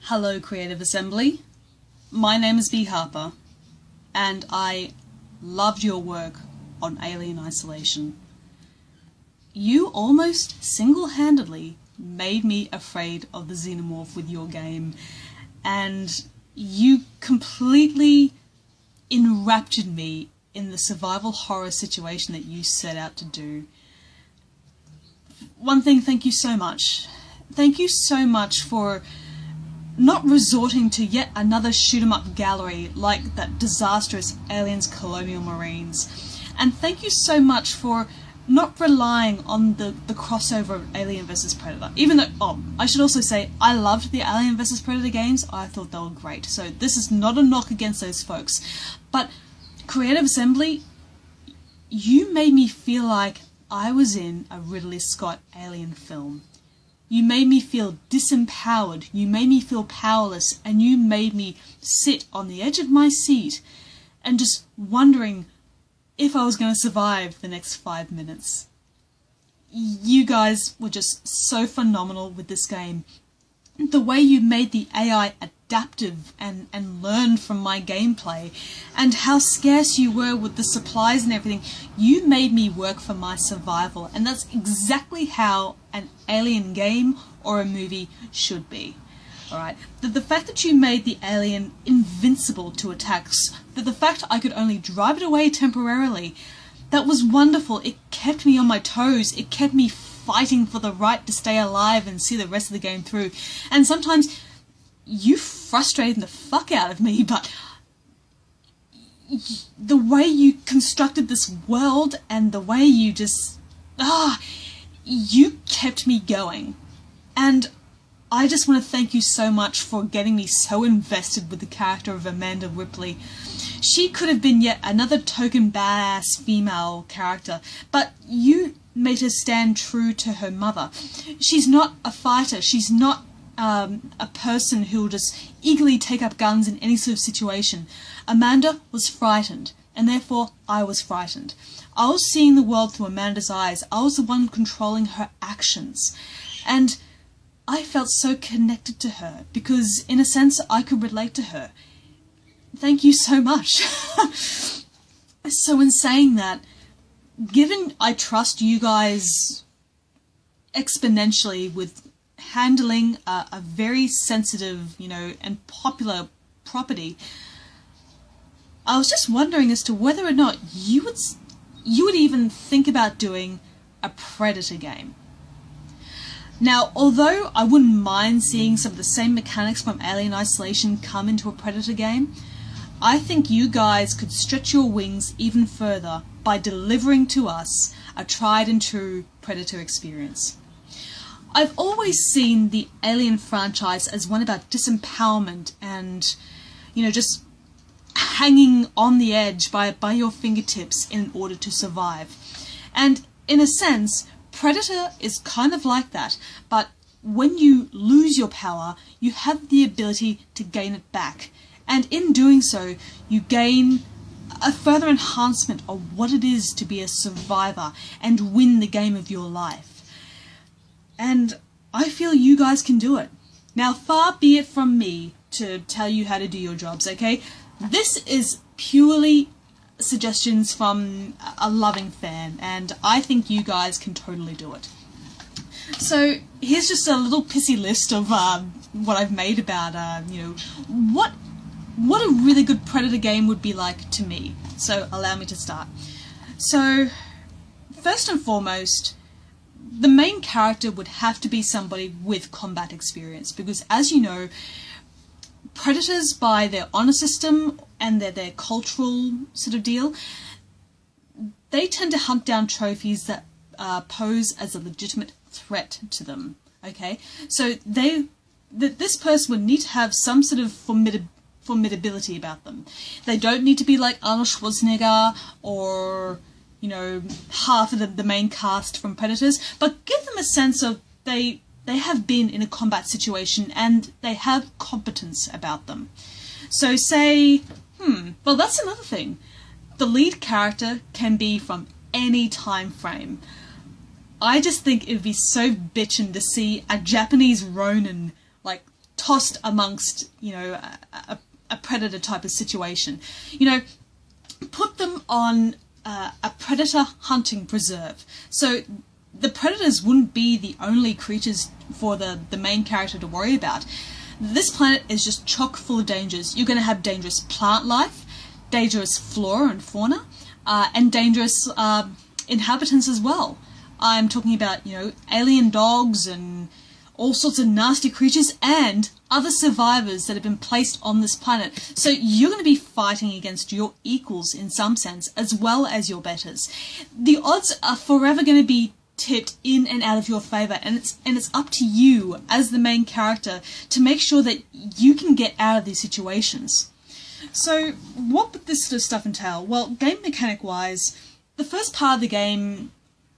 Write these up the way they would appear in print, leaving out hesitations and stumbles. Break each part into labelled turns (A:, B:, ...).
A: Hello Creative Assembly, my name is B. Harper, and I loved your work on Alien Isolation. You almost single-handedly made me afraid of the Xenomorph with your game, and you completely enraptured me in the survival horror situation that you set out to do. One thing, thank you so much. Thank you so much for not resorting to yet another shoot-'em-up gallery like that disastrous Aliens Colonial Marines. And thank you so much for not relying on the crossover of Alien vs Predator. Even though, I should also say, I loved the Alien vs Predator games. I thought they were great. So this is not a knock against those folks. But Creative Assembly, you made me feel like I was in a Ridley Scott alien film. You made me feel disempowered, you made me feel powerless, and you made me sit on the edge of my seat and just wondering if I was going to survive the next 5 minutes. You guys were just so phenomenal with this game. The way you made the AI adaptive and learn from my gameplay, and how scarce you were with the supplies and everything, you made me work for my survival, and that's exactly how an alien game or a movie should be. Alright, the fact that you made the alien invincible to attacks, the fact I could only drive it away temporarily, that was wonderful. It kept me on my toes, it kept me fighting for the right to stay alive and see the rest of the game through. And sometimes you frustrated the fuck out of me, but the way you constructed this world and the way you just you kept me going. And I just want to thank you so much for getting me so invested with the character of Amanda Ripley. She could have been yet another token badass female character, but you made her stand true to her mother. She's not a fighter, she's not a person who will just eagerly take up guns in any sort of situation. Amanda was frightened, and therefore I was frightened. I was seeing the world through Amanda's eyes. I was the one controlling her actions. And I felt so connected to her, because in a sense I could relate to her. Thank you so much. So in saying that, given I trust you guys exponentially with handling a very sensitive, and popular property, I was just wondering as to whether or not you would even think about doing a Predator game. Now, although I wouldn't mind seeing some of the same mechanics from Alien Isolation come into a Predator game, I think you guys could stretch your wings even further by delivering to us a tried and true Predator experience. I've always seen the Alien franchise as one about disempowerment and, just hanging on the edge by your fingertips in order to survive. And in a sense, Predator is kind of like that, but when you lose your power, you have the ability to gain it back. And in doing so, you gain a further enhancement of what it is to be a survivor and win the game of your life. And I feel you guys can do it. Now, far be it from me to tell you how to do your jobs, okay? This is purely suggestions from a loving fan, and I think you guys can totally do it. So here's just a little pissy list of what I've made about, what a really good Predator game would be like to me. So allow me to start. So first and foremost, the main character would have to be somebody with combat experience, because as you know, Predators, by their honor system and their cultural sort of deal, they tend to hunt down trophies that pose as a legitimate threat to them. Okay, so this person would need to have some sort of formidability about them. They don't need to be like Arnold Schwarzenegger or half of the main cast from Predators, but give them a sense of they have been in a combat situation and they have competence about them. So say, well, that's another thing. The lead character can be from any time frame. I just think it would be so bitchin' to see a Japanese Ronin, like, tossed amongst, a predator type of situation. Put them on a predator hunting preserve. So the predators wouldn't be the only creatures for the main character to worry about. This planet is just chock full of dangers. You're going to have dangerous plant life, dangerous flora and fauna, and dangerous inhabitants as well. I'm talking about, alien dogs and all sorts of nasty creatures and other survivors that have been placed on this planet. So you're going to be fighting against your equals in some sense, as well as your betters. The odds are forever going to be tipped in and out of your favour, and it's up to you as the main character to make sure that you can get out of these situations. So what would this sort of stuff entail? Well, game mechanic wise, the first part of the game,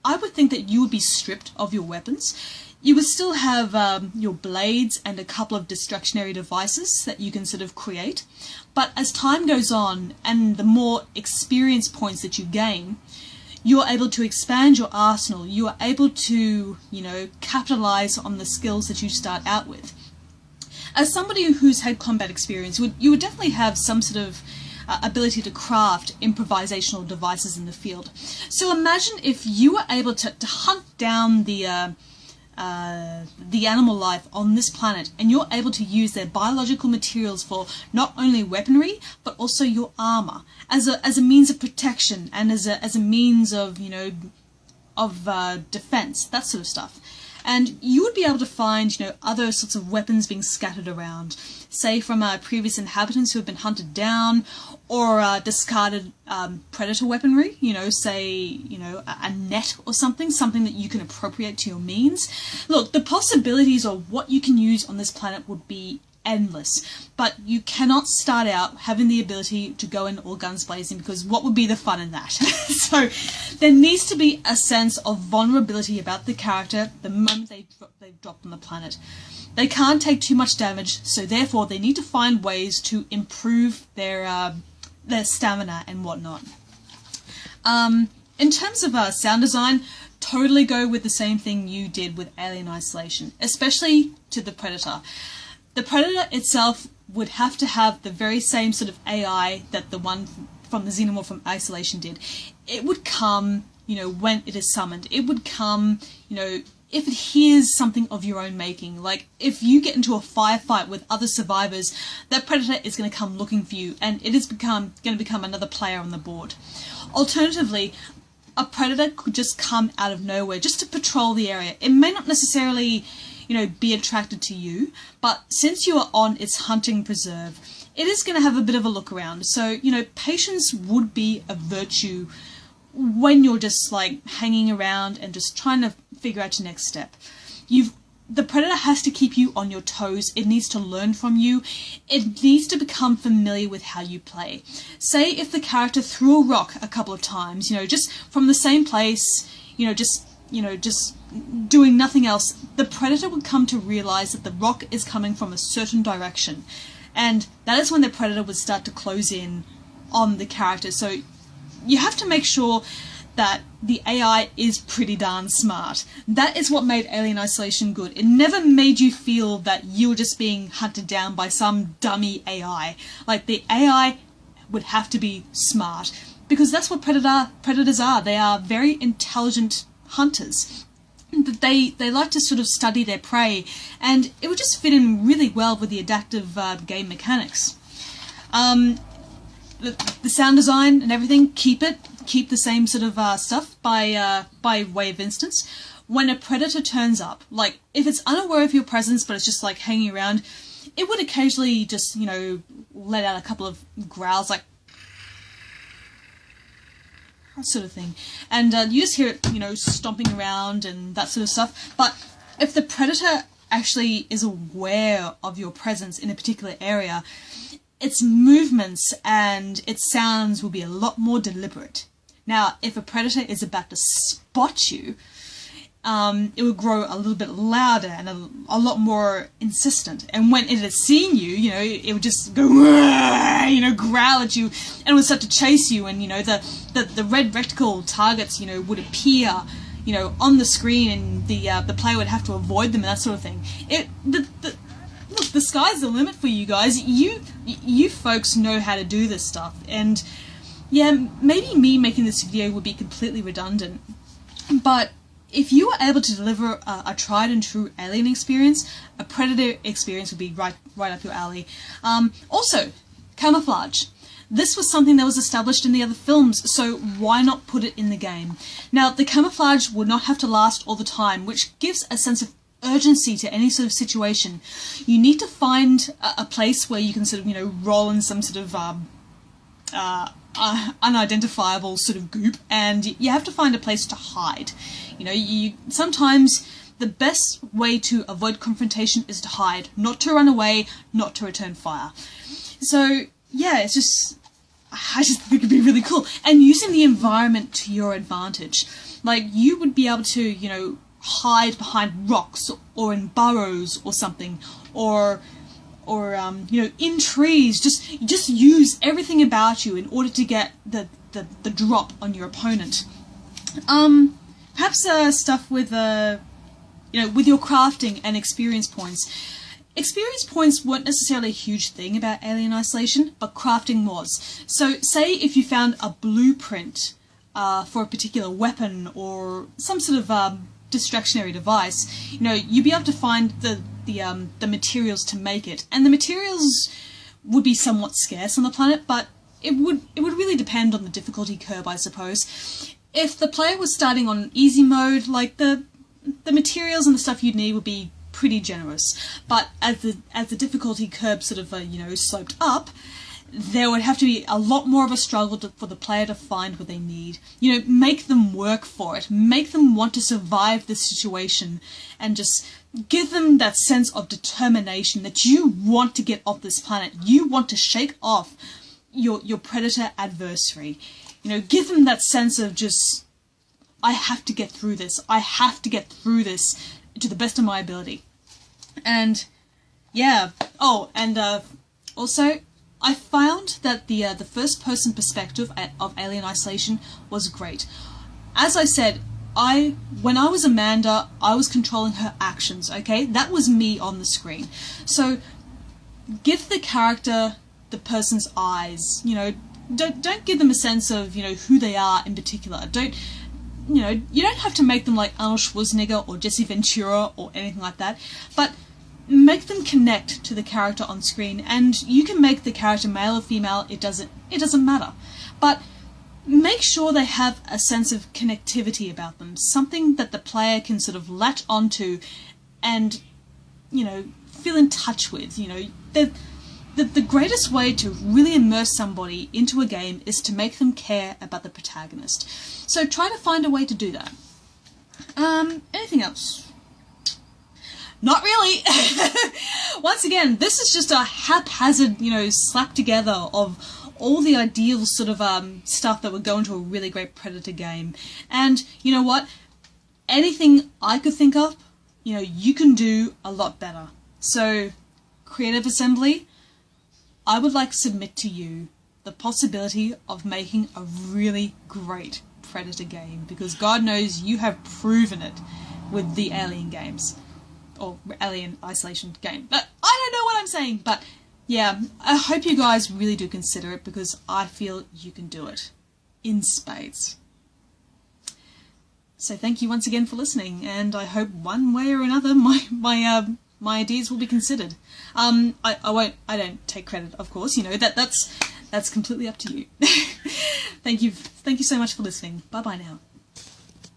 A: I would think that you would be stripped of your weapons. You would still have your blades and a couple of distractionary devices that you can sort of create, but as time goes on and the more experience points that you gain, you're able to expand your arsenal. You are able to, capitalize on the skills that you start out with. As somebody who's had combat experience, you would definitely have some sort of ability to craft improvisational devices in the field. So imagine if you were able to hunt down the animal life on this planet, and you're able to use their biological materials for not only weaponry but also your armor as a means of protection and as a means of defense, that sort of stuff. And you would be able to find other sorts of weapons being scattered around, say from previous inhabitants who have been hunted down, or discarded predator weaponry, say, a net or something that you can appropriate to your means. Look, the possibilities of what you can use on this planet would be endless, but you cannot start out having the ability to go in all guns blazing, because what would be the fun in that? So there needs to be a sense of vulnerability about the character the moment they've dropped on the planet. They can't take too much damage, so therefore they need to find ways to improve their stamina and whatnot. In terms of sound design, totally go with the same thing you did with Alien Isolation, especially to the Predator. The Predator itself would have to have the very same sort of AI that the one from the Xenomorph from Isolation did. It would come, when it is summoned. It would come, if it hears something of your own making. Like, if you get into a firefight with other survivors, that Predator is going to come looking for you, and it is going to become another player on the board. Alternatively, a Predator could just come out of nowhere just to patrol the area. It may not necessarily be attracted to you, but since you are on its hunting preserve, it is going to have a bit of a look around. So, patience would be a virtue when you're just like hanging around and just trying to figure out your next step. The Predator has to keep you on your toes. It needs to learn from you. It needs to become familiar with how you play. Say if the character threw a rock a couple of times, just from the same place, just doing nothing else, the Predator would come to realize that the rock is coming from a certain direction. And that is when the Predator would start to close in on the character. So you have to make sure that the AI is pretty darn smart. That is what made Alien Isolation good. It never made you feel that you were just being hunted down by some dummy AI. Like, the AI would have to be smart, because that's what predators are. They are very intelligent hunters. They like to sort of study their prey, and it would just fit in really well with the adaptive game mechanics. The sound design and everything, keep the same sort of stuff by way of instance. When a predator turns up, like if it's unaware of your presence but it's just like hanging around, it would occasionally just, let out a couple of growls, like sort of thing, and you just hear it, stomping around and that sort of stuff. But if the predator actually is aware of your presence in a particular area, its movements and its sounds will be a lot more deliberate. Now, if a predator is about to spot you, it will grow a little bit louder and a lot more insistent. And when it has seen you, it would just go, growl at you, and it would start to chase you. And the red rectangle targets, would appear, on the screen, and the player would have to avoid them and that sort of thing. Look, the sky's the limit for you guys. You folks know how to do this stuff, and yeah, maybe me making this video would be completely redundant, but if you were able to deliver a tried and true Alien experience, a Predator experience would be right up your alley. Also, camouflage. This was something that was established in the other films, so why not put it in the game? Now, the camouflage would not have to last all the time, which gives a sense of urgency to any sort of situation. You need to find a place where you can sort of, roll in some sort of unidentifiable sort of goop, and you have to find a place to hide. Sometimes the best way to avoid confrontation is to hide, not to run away, not to return fire. So yeah, I just think it'd be really cool, and using the environment to your advantage. Like, you would be able to, hide behind rocks or in burrows or something, or in trees. Just use everything about you in order to get the drop on your opponent. Perhaps stuff with with your crafting and experience points. Experience points weren't necessarily a huge thing about Alien Isolation, but crafting was. So say if you found a blueprint for a particular weapon or some sort of distractionary device, you'd be able to find the materials to make it, and the materials would be somewhat scarce on the planet, but it would really depend on the difficulty curve, I suppose. If the player was starting on easy mode, like the materials and the stuff you'd need would be pretty generous, but as the difficulty curve sort of sloped up, there would have to be a lot more of a struggle for the player to find what they need. Make them work for it, make them want to survive the situation, and just give them that sense of determination that you want to get off this planet. You want to shake off your predator adversary. Give them that sense of just, I have to get through this. I have to get through this to the best of my ability. And yeah. Oh, and also, I found that the first-person perspective of Alien Isolation was great. As I said, when I was Amanda, I was controlling her actions, okay? That was me on the screen. So give the character the person's eyes, don't give them a sense of, who they are in particular. You don't have to make them like Arnold Schwarzenegger or Jesse Ventura or anything like that, but make them connect to the character on screen, and you can make the character male or female, it doesn't matter. But make sure they have a sense of connectivity about them, something that the player can sort of latch onto and, feel in touch with. The greatest way to really immerse somebody into a game is to make them care about the protagonist. So try to find a way to do that. Anything else? Not really. Once again, this is just a haphazard, slap together of all the ideal sort of stuff that would go into a really great Predator game. And you know what? Anything I could think of, you can do a lot better. So, Creative Assembly, I would like to submit to you the possibility of making a really great Predator game, because God knows you have proven it with the Alien games. Or Alien Isolation game. But I don't know what I'm saying, but yeah, I hope you guys really do consider it, because I feel you can do it in spades. So thank you once again for listening, and I hope one way or another my ideas will be considered. I don't take credit, of course, that's completely up to you. Thank you so much for listening. Bye bye now.